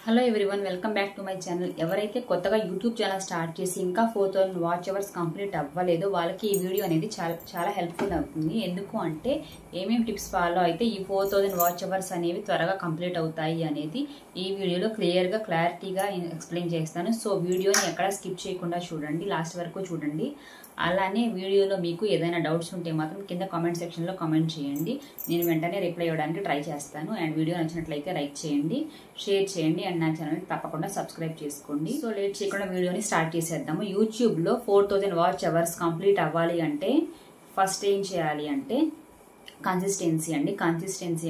Hello everyone, welcome back to my channel. ఎవరైతే కొత్తగా YouTube channel start చేసి ఇంకా 4000 వాచ్ అవర్స్ కంప్లీట్ అవ్వలేదో వాళ్ళకి ఈ వీడియో అనేది చాలా హెల్ప్ఫుల్ అవుతుంది. ఎందుకు అంటే ఏమేమి టిప్స్ ఫాలో అయితే ఈ 4000 వాచ్ అవర్స్ అనేవి త్వరగా కంప్లీట్ అవుతాయి అనేది ఈ వీడియోలో క్లారిటీగా ఎక్స్ప్లెయిన్ చేస్తాను. సో వీడియోని ఎక్కడ స్కిప్ చేయకుండా చూడండి, లాస్ట్ వరకు చూడండి. అలానే వీడియోలో మీకు ఏదైనా డౌట్స్ ఉంటే మాత్రం కింద కామెంట్ సెక్షన్లో కామెంట్ చేయండి. నేను వెంటనే రిప్లై ఇవ్వడానికి ట్రై చేస్తాను. అండ్ వీడియో నచ్చినట్లయితే లైక్ చేయండి, షేర్ చేయండి అండ్ నా ఛానల్ని తప్పకుండా సబ్స్క్రైబ్ చేసుకోండి. సో లేట్ చేయకుండా వీడియోని స్టార్ట్ చేసేద్దాము. యూట్యూబ్లో 4000 వాచ్ అవర్స్ కంప్లీట్ అవ్వాలి అంటే ఫస్ట్ ఏం చేయాలి అంటే కన్సిస్టెన్సీ అండి. కన్సిస్టెన్సీ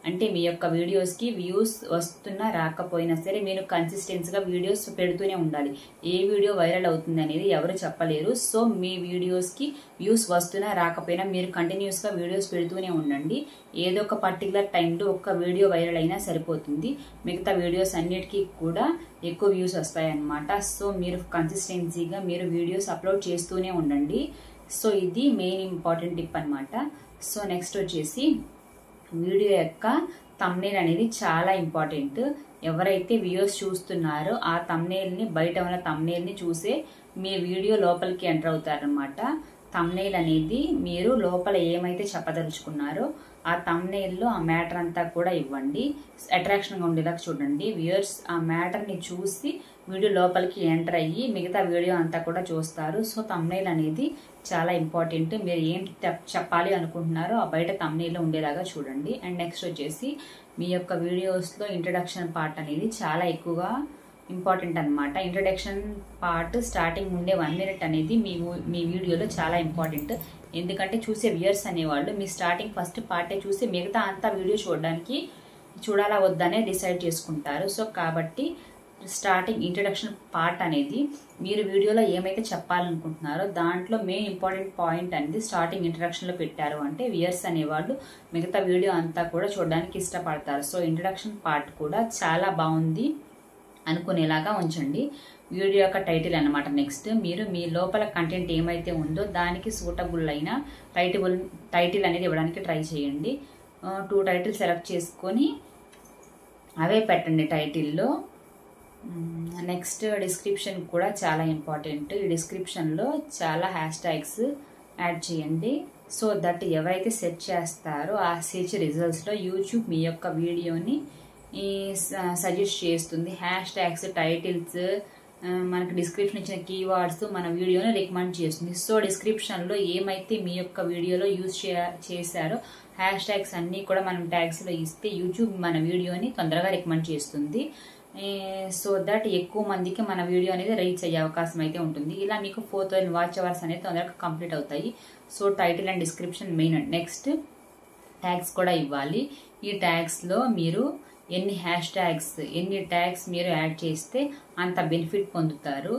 అంటే మీ యొక్క వీడియోస్కి వ్యూస్ వస్తున్నా రాకపోయినా సరే మీరు కన్సిస్టెన్సీగా వీడియోస్ పెడుతూనే ఉండాలి. ఏ వీడియో వైరల్ అవుతుంది అనేది ఎవరు చెప్పలేరు. సో మీ వీడియోస్కి వ్యూస్ వస్తున్నా రాకపోయినా మీరు కంటిన్యూస్గా వీడియోస్ పెడుతూనే ఉండండి. ఏదో ఒక పర్టికులర్ టైంలో ఒక్క వీడియో వైరల్ అయినా సరిపోతుంది, మిగతా వీడియోస్ అన్నిటికీ కూడా ఎక్కువ వ్యూస్ వస్తాయన్నమాట. సో మీరు కన్సిస్టెన్సీగా మీరు వీడియోస్ అప్లోడ్ చేస్తూనే ఉండండి. సో ఇది మెయిన్ ఇంపార్టెంట్ టిప్ అనమాట. సో నెక్స్ట్ వచ్చేసి వీడియో యొక్క థంబ్నెయిల్ అనేది చాలా ఇంపార్టెంట్. ఎవరైతే వీడియోస్ చూస్తున్నారో ఆ థంబ్నెయిల్ని, బయట ఉన్న థంబ్నెయిల్ని చూసే మీ వీడియో లోపలికి ఎంటర్ అవుతారనమాట. థంబ్నెయిల్ అనేది మీరు లోపల ఏమైతే చెప్పదలుచుకున్నారో ఆ థంబ్నెయిల్లో ఆ మ్యాటర్ అంతా కూడా ఇవ్వండి. అట్రాక్షన్గా ఉండేలా చూడండి. వ్యూయర్స్ ఆ మ్యాటర్ని చూసి వీడియో లోపలికి ఎంటర్ అయ్యి మిగతా వీడియో అంతా కూడా చూస్తారు. సో థంబ్నెయిల్ అనేది చాలా ఇంపార్టెంట్. మీరు ఏం చెప్పాలి అనుకుంటున్నారో ఆ బయట థంబ్నెయిల్లో ఉండేలాగా చూడండి. అండ్ నెక్స్ట్ వచ్చేసి మీ యొక్క వీడియోస్లో ఇంట్రడక్షన్ పార్ట్ అనేది చాలా ఎక్కువగా ఇంపార్టెంట్ అనమాట. ఇంట్రడక్షన్ పార్ట్ స్టార్టింగ్ ఉండే 1 minute అనేది మీ వీడియోలో చాలా ఇంపార్టెంట్. ఎందుకంటే చూసే వ్యూయర్స్ అనేవాళ్ళు మీ స్టార్టింగ్ ఫస్ట్ పార్టే చూసి మిగతా అంతా వీడియో చూడాలా వద్దనే డిసైడ్ చేసుకుంటారు. సో కాబట్టి స్టార్టింగ్ ఇంట్రడక్షన్ పార్ట్ అనేది మీరు వీడియోలో ఏమైతే చెప్పాలనుకుంటున్నారో దాంట్లో మెయిన్ ఇంపార్టెంట్ పాయింట్ అనేది స్టార్టింగ్ ఇంట్రడక్షన్లో పెట్టారు అంటే వ్యూయర్స్ అనేవాళ్ళు మిగతా వీడియో అంతా కూడా చూడడానికి ఇష్టపడతారు. సో ఇంట్రడక్షన్ పార్ట్ కూడా చాలా బాగుంది అనుకునేలాగా ఉంచండి. వీడియో యొక్క టైటిల్ అనమాట. నెక్స్ట్ మీరు మీ లోపల కంటెంట్ ఏమైతే ఉందో దానికి సూటబుల్ అయిన టైటిల్ అనేది ఇవ్వడానికి ట్రై చేయండి. 2 టైటిల్ సెలెక్ట్ చేసుకొని అవే పెట్టండి టైటిల్లో. నెక్స్ట్ డిస్క్రిప్షన్ కూడా చాలా ఇంపార్టెంట్. ఈ డిస్క్రిప్షన్లో చాలా హ్యాష్ ట్యాగ్స్ యాడ్ చేయండి. సో దట్ ఎవరైతే సెర్చ్ చేస్తారో ఆ సెర్చ్ రిజల్ట్స్లో యూట్యూబ్ మీ యొక్క వీడియోని సజెస్ట్ చేస్తుంది. హ్యాష్ ట్యాగ్స్, టైటిల్స్, మనకి డిస్క్రిప్షన్ ఇచ్చిన కీవర్డ్స్ మన వీడియోని రికమెండ్ చేస్తుంది. సో డిస్క్రిప్షన్లో ఏమైతే మీ యొక్క వీడియోలో యూజ్ చేశారో హ్యాష్ ట్యాగ్స్ అన్నీ కూడా మనం ట్యాగ్స్లో ఇస్తే యూట్యూబ్ మన వీడియోని తొందరగా రికమెండ్ చేస్తుంది. సో దట్ ఎక్కువ మందికి మన వీడియో అనేది రీచ్ అయ్యే అవకాశం అయితే ఉంటుంది. ఇలా మీకు 4000 వాచ్ అవర్స్ అనేది తొందరగా కంప్లీట్ అవుతాయి. So title and description main. Next tags కూడా ఇవ్వాలి. ఈ ట్యాగ్స్లో మీరు ఎన్ని ట్యాగ్స్ మీరు యాడ్ చేస్తే అంత బెనిఫిట్ పొందుతారు.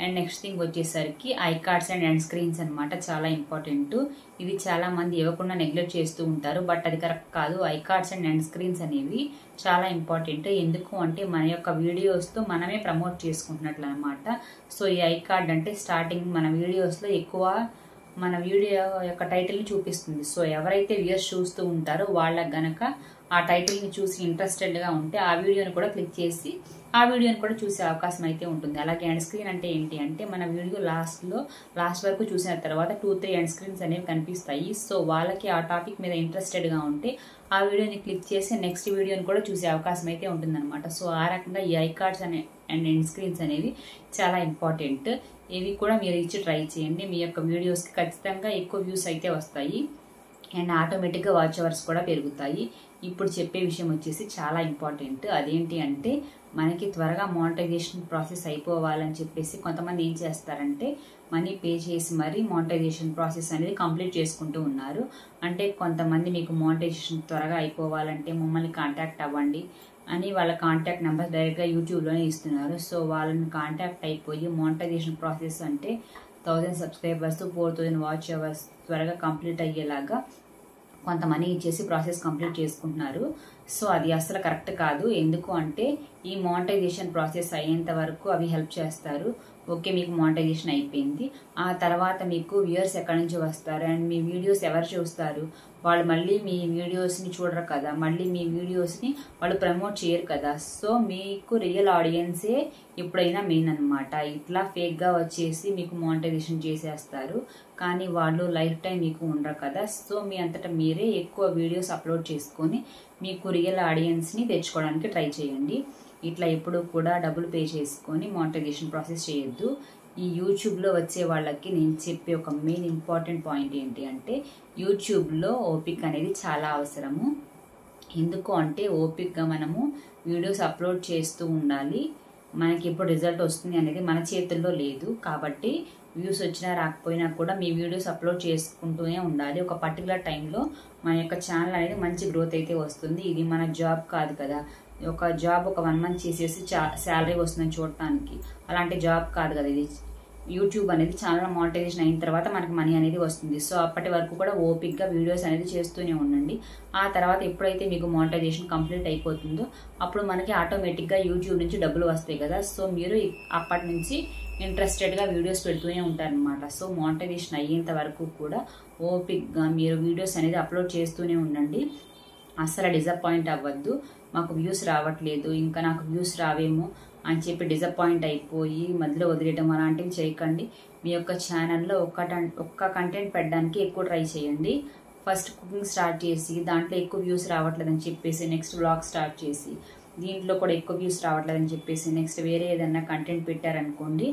అండ్ నెక్స్ట్ థింగ్ వచ్చేసరికి I cards and end screens అనమాట. చాలా ఇంపార్టెంట్. ఇది చాలా మంది ఇవ్వకుండా నెగ్లెక్ట్ చేస్తూ ఉంటారు, బట్ అది కరెక్ట్ కాదు. I cards and end screens అనేవి చాలా ఇంపార్టెంట్. ఎందుకు అంటే మన యొక్క వీడియోస్తో మనమే ప్రమోట్ చేసుకుంటున్నట్లు అనమాట. సో ఈ ఐ కార్డ్ అంటే స్టార్టింగ్ మన వీడియోస్లో ఎక్కువ మన వీడియో యొక్క టైటిల్ని చూపిస్తుంది. సో ఎవరైతే వ్యూయర్స్ చూస్తూ ఉంటారో వాళ్ళకి గనక ఆ టైటిల్ని చూసి ఇంట్రెస్టెడ్గా ఉంటే ఆ వీడియోని కూడా క్లిక్ చేసి ఆ వీడియోని కూడా చూసే అవకాశం అయితే ఉంటుంది. అలాగే ఎండ్ స్క్రీన్ అంటే ఏంటి అంటే మన వీడియో లాస్ట్ వరకు చూసిన తర్వాత 2-3 ఎండ్ స్క్రీన్స్ అనేవి కనిపిస్తాయి. సో వాళ్ళకి ఆ టాపిక్ మీద ఇంట్రెస్టెడ్గా ఉంటే ఆ వీడియోని క్లిక్ చేసి నెక్స్ట్ వీడియోని కూడా చూసే అవకాశం అయితే ఉంటుందన్నమాట. సో ఆ రకంగా ఈ I cards and end screens అనేవి చాలా ఇంపార్టెంట్. ఇవి కూడా మీరు ఇచ్చి ట్రై చేయండి. మీ యొక్క వీడియోస్కి ఖచ్చితంగా ఎక్కువ వ్యూస్ అయితే వస్తాయి అండ్ ఆటోమేటిక్గా వాచ్ అవర్స్ కూడా పెరుగుతాయి. ఇప్పుడు చెప్పే విషయం వచ్చేసి చాలా ఇంపార్టెంట్. అదేంటి అంటే మనకి త్వరగా మానిటైజేషన్ ప్రాసెస్ అయిపోవాలని చెప్పేసి కొంతమంది ఏం చేస్తారంటే మనీ పే చేసి మరీ మానిటైజేషన్ ప్రాసెస్ అనేది కంప్లీట్ చేసుకుంటూ ఉన్నారు. అంటే కొంతమంది మీకు మానిటైజేషన్ త్వరగా అయిపోవాలంటే మమ్మల్ని కాంటాక్ట్ అవ్వండి అని వాళ్ళ కాంటాక్ట్ నెంబర్ డైరెక్ట్గా యూట్యూబ్లోనే ఇస్తున్నారు. సో వాళ్ళని కాంటాక్ట్ అయిపోయి మానిటైజేషన్ ప్రాసెస్ అంటే 1000 సబ్స్క్రైబర్స్ 4000 వాచ్ అవర్స్ త్వరగా కంప్లీట్ అయ్యేలాగా కొంత మనీ ఇచ్చేసి ప్రాసెస్ కంప్లీట్ చేసుకుంటున్నారు. సో అది అసలు కరెక్ట్ కాదు. ఎందుకు అంటే ఈ మానిటైజేషన్ ప్రాసెస్ అయ్యేంత వరకు అవి హెల్ప్ చేస్తారు. ఓకే మీకు మానిటైజేషన్ అయిపోయింది, ఆ తర్వాత మీకు వ్యూయర్స్ ఎక్కడి నుంచి వస్తారు అండ్ మీ వీడియోస్ ఎవరు చూస్తారు, వాళ్ళు మళ్ళీ మీ వీడియోస్ని చూడరు కదా, మళ్ళీ మీ వీడియోస్ని వాళ్ళు ప్రమోట్ చేయరు కదా. సో మీకు రియల్ ఆడియన్సే ఎప్పుడైనా మెయిన్ అనమాట. ఇట్లా ఫేక్గా వచ్చేసి మీకు మానిటైజేషన్ చేసేస్తారు, కానీ వాళ్ళు లైఫ్ టైం మీకు ఉండరు కదా. సో మీ అంతటా మీరే ఎక్కువ వీడియోస్ అప్లోడ్ చేసుకొని మీకు రియల్ ఆడియన్స్ని తెచ్చుకోవడానికి ట్రై చేయండి. ఇట్లా ఎప్పుడు కూడా డబ్బులు పే చేసుకొని మానిటైజేషన్ ప్రాసెస్ చేయొద్దు. ఈ యూట్యూబ్లో వచ్చే వాళ్ళకి నేను చెప్పే ఒక మెయిన్ ఇంపార్టెంట్ పాయింట్ ఏంటి అంటే, యూట్యూబ్లో ఓపిక అనేది చాలా అవసరము. ఎందుకు అంటే ఓపికగా మనము వీడియోస్ అప్లోడ్ చేస్తూ ఉండాలి. మనకి ఎప్పుడు రిజల్ట్ వస్తుంది అనేది మన చేతుల్లో లేదు. కాబట్టి వ్యూస్ వచ్చినా రాకపోయినా కూడా మీ వీడియోస్ అప్లోడ్ చేసుకుంటూనే ఉండాలి. ఒక పర్టికులర్ టైంలో మన యొక్క ఛానల్ అనేది మంచి గ్రోత్ అయితే వస్తుంది. ఇది మన జాబ్ కాదు కదా, ఒక జాబ్ ఒక 1 month చేసేసి శాలరీ వస్తుందని చూడటానికి, అలాంటి జాబ్ కాదు కదా ఇది. యూట్యూబ్ అనేది ఛానల్ మానిటైజేషన్ అయిన తర్వాత మనకి మనీ అనేది వస్తుంది. సో అప్పటి వరకు కూడా ఓపిక్గా వీడియోస్ అనేది చేస్తూనే ఉండండి. ఆ తర్వాత ఎప్పుడైతే మీకు మానిటైజేషన్ కంప్లీట్ అయిపోతుందో అప్పుడు మనకి ఆటోమేటిక్గా యూట్యూబ్ నుంచి డబ్బులు వస్తాయి కదా. సో మీరు అప్పటి నుంచి ఇంట్రెస్టెడ్గా వీడియోస్ పెడుతూనే ఉంటారనమాట. సో మానిటైజేషన్ అయ్యేంత వరకు కూడా ఓపిక్గా మీరు వీడియోస్ అనేది అప్లోడ్ చేస్తూనే ఉండండి. అస్సలు డిసప్పాయింట్ అవ్వద్దు. మాకు వ్యూస్ రావట్లేదు, ఇంకా నాకు వ్యూస్ రావేమో అని చెప్పి డిసప్పాయింట్ అయిపోయి మధ్యలో వదిలేయడం అలాంటివి చేయకండి. మీ యొక్క ఛానల్లో ఒక్క కంటెంట్ పెట్టడానికి ఎక్కువ ట్రై చేయండి. ఫస్ట్ కుకింగ్ స్టార్ట్ చేసి దాంట్లో ఎక్కువ వ్యూస్ రావట్లేదని చెప్పేసి నెక్స్ట్ వ్లాగ్ స్టార్ట్ చేసి దీంట్లో కూడా ఎక్కువ వ్యూస్ రావట్లేదని చెప్పేసి నెక్స్ట్ వేరే ఏదైనా కంటెంట్ పెట్టారనుకోండి,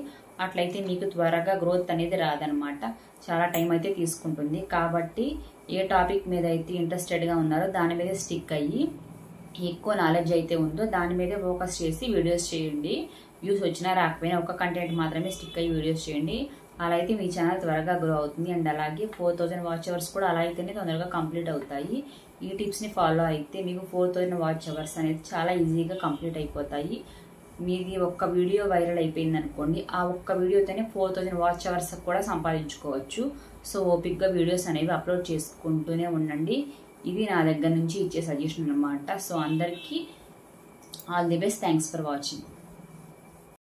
అట్లయితే మీకు త్వరగా గ్రోత్ అనేది రాదనమాట. చాలా టైం అయితే తీసుకుంటుంది. కాబట్టి ఏ టాపిక్ మీద అయితే ఇంట్రెస్టెడ్గా ఉన్నారో దాని మీద స్టిక్ అయ్యి, ఎక్కువ నాలెడ్జ్ అయితే ఉందో దాని మీదే ఫోకస్ చేసి వీడియోస్ చేయండి. వ్యూస్ వచ్చినా రాకపోయినా ఒక కంటెంట్ మాత్రమే స్టిక్ అయ్యి వీడియోస్ చేయండి. అలా అయితే మీ ఛానల్ త్వరగా గ్రో అవుతుంది. అండ్ అలాగే 4000 వాచ్ అవర్స్ కూడా అలా అయితేనే తొందరగా కంప్లీట్ అవుతాయి. ఈ టిప్స్ని ఫాలో అయితే మీకు 4000 వాచ్ అవర్స్ అనేది చాలా ఈజీగా కంప్లీట్ అయిపోతాయి. మీది ఒక్క వీడియో వైరల్ అయిపోయింది అనుకోండి, ఆ ఒక్క వీడియోతోనే 4000 వాచ్ అవర్స్ కూడా సంపాదించుకోవచ్చు. సో ఓపిక్గా వీడియోస్ అనేవి అప్లోడ్ చేసుకుంటూనే ఉండండి. ఇది నా దగ్గర నుంచి ఇచ్చే సజెషన్ అన్నమాట. సో అందరికీ all the best. Thanks for watching.